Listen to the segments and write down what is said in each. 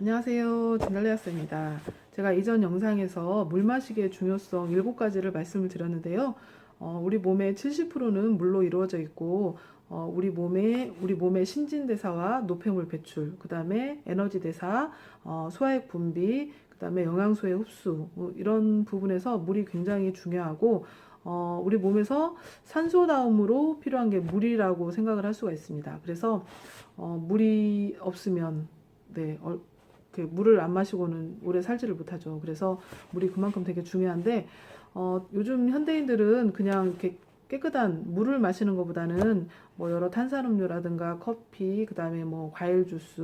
안녕하세요. 진달래학습니다. 제가 이전 영상에서 물 마시기의 중요성 7가지를 말씀을 드렸는데요. 우리 몸의 70%는 물로 이루어져 있고, 우리 몸의 신진대사와 노폐물 배출, 그 다음에 에너지 대사, 소화액 분비, 그 다음에 영양소의 흡수, 이런 부분에서 물이 굉장히 중요하고, 우리 몸에서 산소 다음으로 필요한 게 물이라고 생각을 할 수가 있습니다. 그래서 물이 없으면 네, 물을 안 마시고는 오래 살지를 못하죠. 그래서 물이 그만큼 되게 중요한데, 요즘 현대인들은 그냥 이렇게 깨끗한 물을 마시는 것보다는 뭐 여러 탄산음료라든가 커피, 그 다음에 뭐 과일 주스,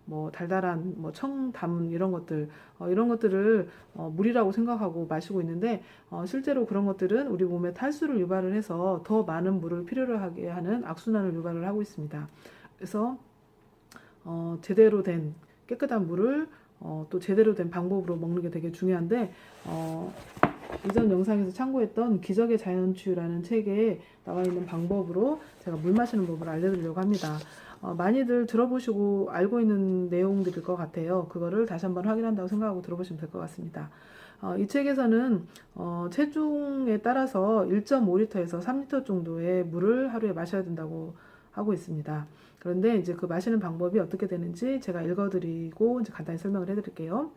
뭐 달달한 뭐 청담 이런 것들을 물이라고 생각하고 마시고 있는데, 실제로 그런 것들은 우리 몸에 탈수를 유발을 해서 더 많은 물을 필요로 하게 하는 악순환을 유발을 하고 있습니다. 그래서 제대로 된 깨끗한 물을 또 제대로 된 방법으로 먹는 게 되게 중요한데, 이전 영상에서 참고했던 기적의 자연치유라는 책에 나와 있는 방법으로 제가 물 마시는 법을 알려드리려고 합니다. 많이들 들어보시고 알고 있는 내용들일 것 같아요. 그거를 다시 한번 확인한다고 생각하고 들어보시면 될 것 같습니다. 이 책에서는 체중에 따라서 1.5리터에서 3리터 정도의 물을 하루에 마셔야 된다고 하고 있습니다. 그런데 이제 그 마시는 방법이 어떻게 되는지 제가 읽어드리고 이제 간단히 설명을 해드릴게요.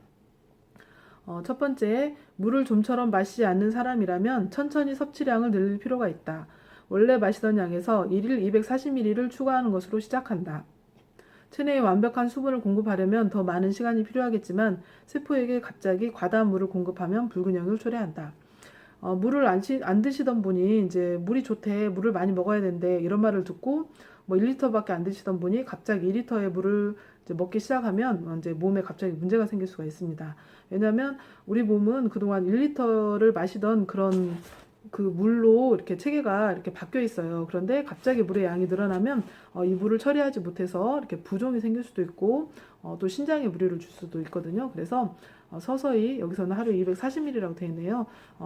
첫 번째, 물을 좀처럼 마시지 않는 사람이라면 천천히 섭취량을 늘릴 필요가 있다. 원래 마시던 양에서 1일 240ml를 추가하는 것으로 시작한다. 체내에 완벽한 수분을 공급하려면 더 많은 시간이 필요하겠지만 세포에게 갑자기 과다한 물을 공급하면 불균형을 초래한다. 물을 안 드시던 분이 이제 물이 좋대, 물을 많이 먹어야 된대, 이런 말을 듣고 뭐 1리터밖에 안 드시던 분이 갑자기 2리터의 물을 이제 먹기 시작하면 이제 몸에 갑자기 문제가 생길 수가 있습니다. 왜냐하면 우리 몸은 그동안 1리터를 마시던 그런 그 물로 이렇게 체계가 이렇게 바뀌어 있어요. 그런데 갑자기 물의 양이 늘어나면 이 물을 처리하지 못해서 이렇게 부종이 생길 수도 있고, 또 신장에 무리를 줄 수도 있거든요. 그래서 서서히, 여기서는 하루에 240ml라고 되어 있네요.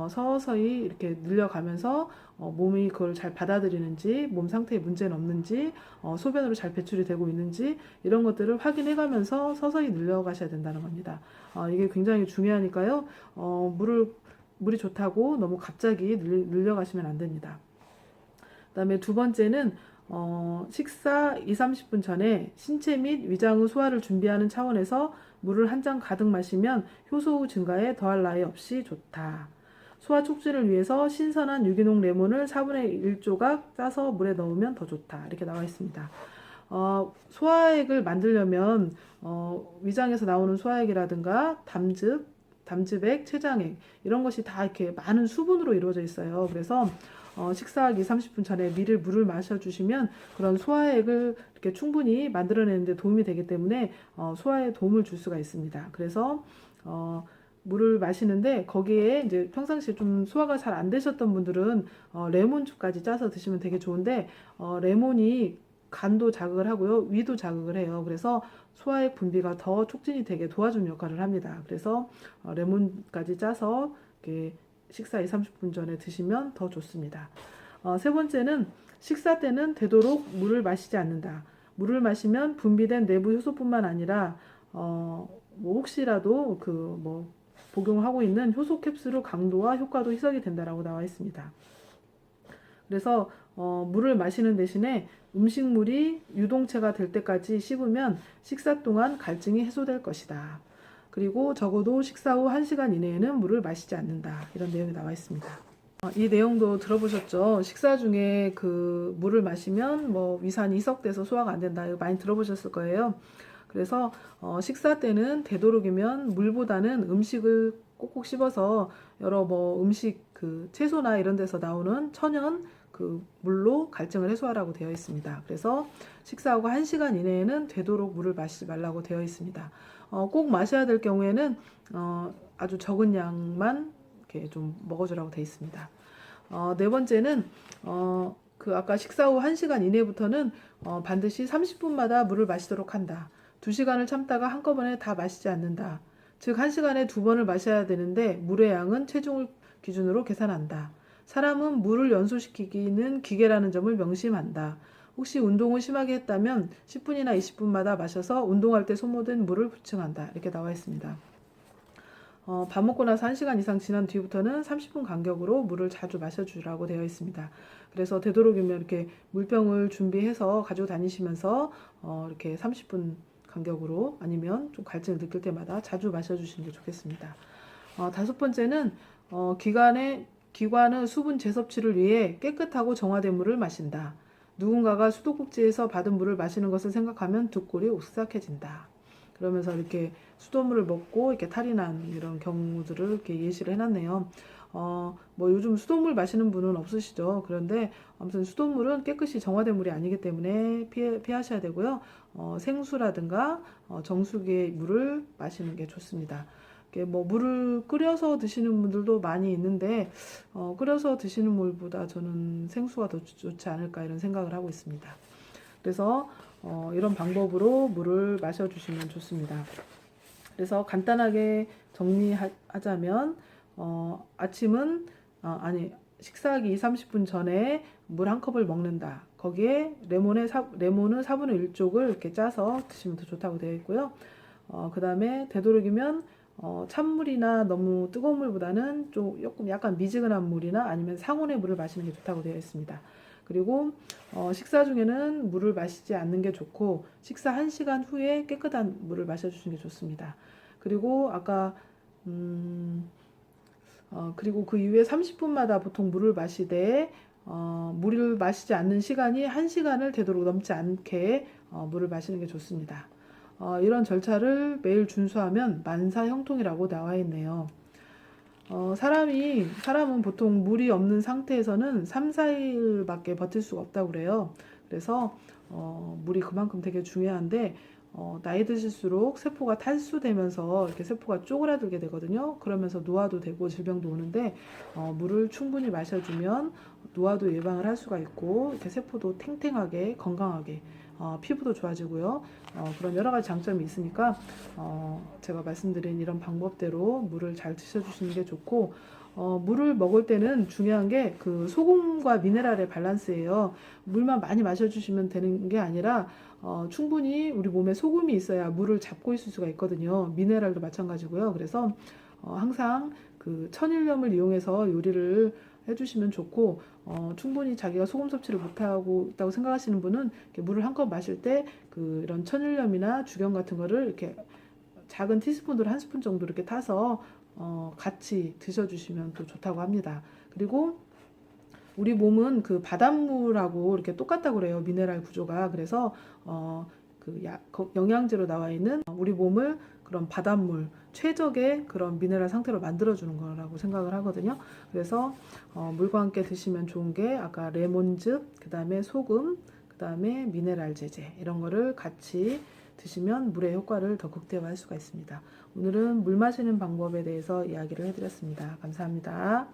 서서히 이렇게 늘려가면서 몸이 그걸 잘 받아들이는지, 몸 상태에 문제는 없는지, 소변으로 잘 배출이 되고 있는지, 이런 것들을 확인해 가면서 서서히 늘려가셔야 된다는 겁니다. 이게 굉장히 중요하니까요. 물이 좋다고 너무 갑자기 늘려가시면 안 됩니다. 그 다음에 두 번째는 식사 2~30분 전에 신체 및 위장의 소화를 준비하는 차원에서 물을 한 잔 가득 마시면 효소 증가에 더할 나위 없이 좋다. 소화 촉진을 위해서 신선한 유기농 레몬을 4분의 1조각 짜서 물에 넣으면 더 좋다. 이렇게 나와 있습니다. 소화액을 만들려면 위장에서 나오는 소화액이라든가 담즙액, 췌장액 이런 것이 다 이렇게 많은 수분으로 이루어져 있어요. 그래서 식사하기 30분 전에 미리 물을 마셔주시면 그런 소화액을 이렇게 충분히 만들어내는데 도움이 되기 때문에 소화에 도움을 줄 수가 있습니다. 그래서 물을 마시는데 거기에 이제 평상시에 좀 소화가 잘 안 되셨던 분들은 레몬즙까지 짜서 드시면 되게 좋은데, 레몬이 간도 자극을 하고요, 위도 자극을 해요. 그래서 소화액 분비가 더 촉진이 되게 도와주는 역할을 합니다. 그래서 레몬까지 짜서 이렇게 식사 2~30분 전에 드시면 더 좋습니다. 세 번째는 식사 때는 되도록 물을 마시지 않는다. 물을 마시면 분비된 내부 효소뿐만 아니라 뭐 혹시라도 복용하고 있는 효소 캡슐의 강도와 효과도 희석이 된다라고 나와 있습니다. 그래서 물을 마시는 대신에 음식물이 유동체가 될 때까지 씹으면 식사 동안 갈증이 해소될 것이다. 그리고 적어도 식사 후 1시간 이내에는 물을 마시지 않는다. 이런 내용이 나와 있습니다. 이 내용도 들어보셨죠? 식사 중에 그 물을 마시면 뭐 위산이 희석돼서 소화가 안 된다. 이거 많이 들어보셨을 거예요. 그래서 식사 때는 되도록이면 물보다는 음식을 꼭꼭 씹어서 여러 뭐 음식 그 채소나 이런 데서 나오는 천연 그 물로 갈증을 해소하라고 되어 있습니다. 그래서 식사하고 1시간 이내에는 되도록 물을 마시지 말라고 되어 있습니다. 꼭 마셔야 될 경우에는 아주 적은 양만 이렇게 좀 먹어주라고 되어 있습니다. 네 번째는 아까 식사 후 1시간 이내부터는 반드시 30분마다 물을 마시도록 한다. 2시간을 참다가 한꺼번에 다 마시지 않는다. 즉 1시간에 2번을 마셔야 되는데 물의 양은 체중을 기준으로 계산한다. 사람은 물을 연소시키기는 기계라는 점을 명심한다. 혹시 운동을 심하게 했다면 10분이나 20분마다 마셔서 운동할 때 소모된 물을 보충한다. 이렇게 나와 있습니다. 밥 먹고 나서 1시간 이상 지난 뒤부터는 30분 간격으로 물을 자주 마셔주라고 되어 있습니다. 그래서 되도록이면 이렇게 물병을 준비해서 가지고 다니시면서 이렇게 30분 간격으로 아니면 좀 갈증을 느낄 때마다 자주 마셔주시는 게 좋겠습니다. 5번째는 기관의 수분 재섭취를 위해 깨끗하고 정화된 물을 마신다. 누군가가 수도꼭지에서 받은 물을 마시는 것을 생각하면 두 꼴이 오싹해진다. 그러면서 이렇게 수돗물을 먹고 이렇게 탈이 난 이런 경우들을 이렇게 예시를 해놨네요. 뭐 요즘 수돗물 마시는 분은 없으시죠. 그런데 아무튼 수돗물은 깨끗이 정화된 물이 아니기 때문에 피하셔야 되고요. 생수라든가 정수기의 물을 마시는 게 좋습니다. 뭐 물을 끓여서 드시는 분들도 많이 있는데 끓여서 드시는 물보다 저는 생수가 더 좋지 않을까 이런 생각을 하고 있습니다. 그래서 이런 방법으로 물을 마셔주시면 좋습니다. 그래서 간단하게 정리하자면 아침은 식사하기 30분 전에 물 한 컵을 먹는다. 거기에 레몬은 4분의 1쪽을 이렇게 짜서 드시면 더 좋다고 되어 있고요. 그 다음에 되도록이면 찬물이나 너무 뜨거운 물보다는 조금 약간 미지근한 물이나 아니면 상온의 물을 마시는 게 좋다고 되어 있습니다. 그리고 식사 중에는 물을 마시지 않는 게 좋고 식사 1시간 후에 깨끗한 물을 마셔주시는 게 좋습니다. 그리고 그리고 그 이후에 30분마다 보통 물을 마시되 물을 마시지 않는 시간이 1시간을 되도록 넘지 않게 물을 마시는 게 좋습니다. 이런 절차를 매일 준수하면 만사형통이라고 나와 있네요. 사람은 보통 물이 없는 상태에서는 3, 4일밖에 버틸 수가 없다고 그래요. 그래서 물이 그만큼 되게 중요한데 나이 드실수록 세포가 탈수되면서 이렇게 세포가 쪼그라들게 되거든요. 그러면서 노화도 되고 질병도 오는데 물을 충분히 마셔주면 노화도 예방을 할 수가 있고 이렇게 세포도 탱탱하게 건강하게 피부도 좋아지고요. 그런 여러 가지 장점이 있으니까 제가 말씀드린 이런 방법대로 물을 잘 드셔주시는 게 좋고 물을 먹을 때는 중요한 게 그 소금과 미네랄의 밸런스예요. 물만 많이 마셔주시면 되는 게 아니라 충분히 우리 몸에 소금이 있어야 물을 잡고 있을 수가 있거든요. 미네랄도 마찬가지고요. 그래서 항상 그 천일염을 이용해서 요리를 해주시면 좋고 충분히 자기가 소금 섭취를 못하고 있다고 생각하시는 분은 물을 한 컵 마실 때 이런 천일염이나 주경 같은 거를 이렇게 작은 티스푼으로 1스푼 정도 이렇게 타서 같이 드셔주시면 또 좋다고 합니다. 그리고 우리 몸은 그 바닷물하고 이렇게 똑같다고 그래요. 미네랄 구조가. 그래서 영양제로 나와 있는 우리 몸을 그런 바닷물, 최적의 그런 미네랄 상태로 만들어주는 거라고 생각을 하거든요. 그래서 물과 함께 드시면 좋은 게 아까 레몬즙, 그 다음에 소금, 그 다음에 미네랄 제제 이런 거를 같이 드시면 물의 효과를 더 극대화할 수가 있습니다. 오늘은 물 마시는 방법에 대해서 이야기를 해드렸습니다. 감사합니다.